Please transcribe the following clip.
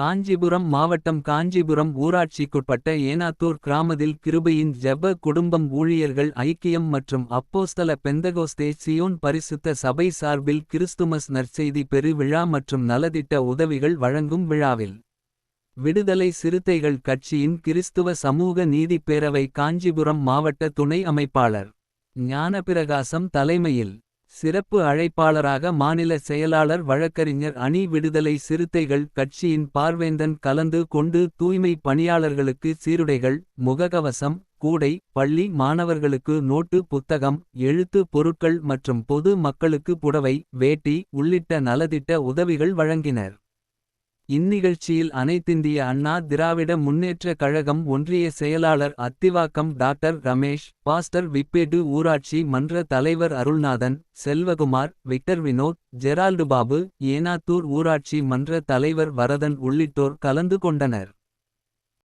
காஞ்சிபுரம் மாவட்டம் காஞ்சிபுரம் ஊராட்சிக்குட்பட்ட ஏனாத்தூர் கிராமத்தில் கிருபையின் ஜெப குடும்பம் ஊழியர்கள் ஐக்கியம் மற்றும் அப்போஸ்தல பெந்தகோஸ்தே சியோன் பரிசுத்த சபை சார்பில் கிறிஸ்துமஸ் நற்செய்தி பெரு விழா மற்றும் நலத்திட்ட உதவிகள் வழங்கும் விழாவில் விடுதலை சிறுத்தைகள் கட்சியின் கிறிஸ்துவ சமூக நீதிப் பேரவை காஞ்சிபுரம் மாவட்ட துணை அமைப்பாளர் ஞானபிரகாசம் தலைமையில் சிறப்பு அழைப்பாளராக மாநில செயலாளர் வழக்கறிஞர் அணி விடுதலை சிறுத்தைகள் கட்சியின் பார்வேந்தன் கலந்து கொண்டு தூய்மை பணியாளர்களுக்கு சீருடைகள் முகக்கவசம் கூடை பள்ளி மாணவர்களுக்கு நோட்டு புத்தகம் எழுத்து பொருட்கள் மற்றும் பொது மக்களுக்கு புடவை வேட்டி உள்ளிட்ட நலத்திட்ட உதவிகள் வழங்கினர். இந்நிகழ்ச்சியில் அனைத்திந்திய அண்ணா திராவிட முன்னேற்ற கழகம் ஒன்றிய செயலாளர் அத்திவாக்கம் டாக்டர் ரமேஷ் பாஸ்டர் விப்பேடு ஊராட்சி மன்ற தலைவர் அருள்நாதன் செல்வகுமார் விக்டர் வினோத் ஜெரால்டு பாபு ஏனாத்தூர் ஊராட்சி மன்ற தலைவர் வரதன் உள்ளிட்டோர் கலந்து கொண்டனர்.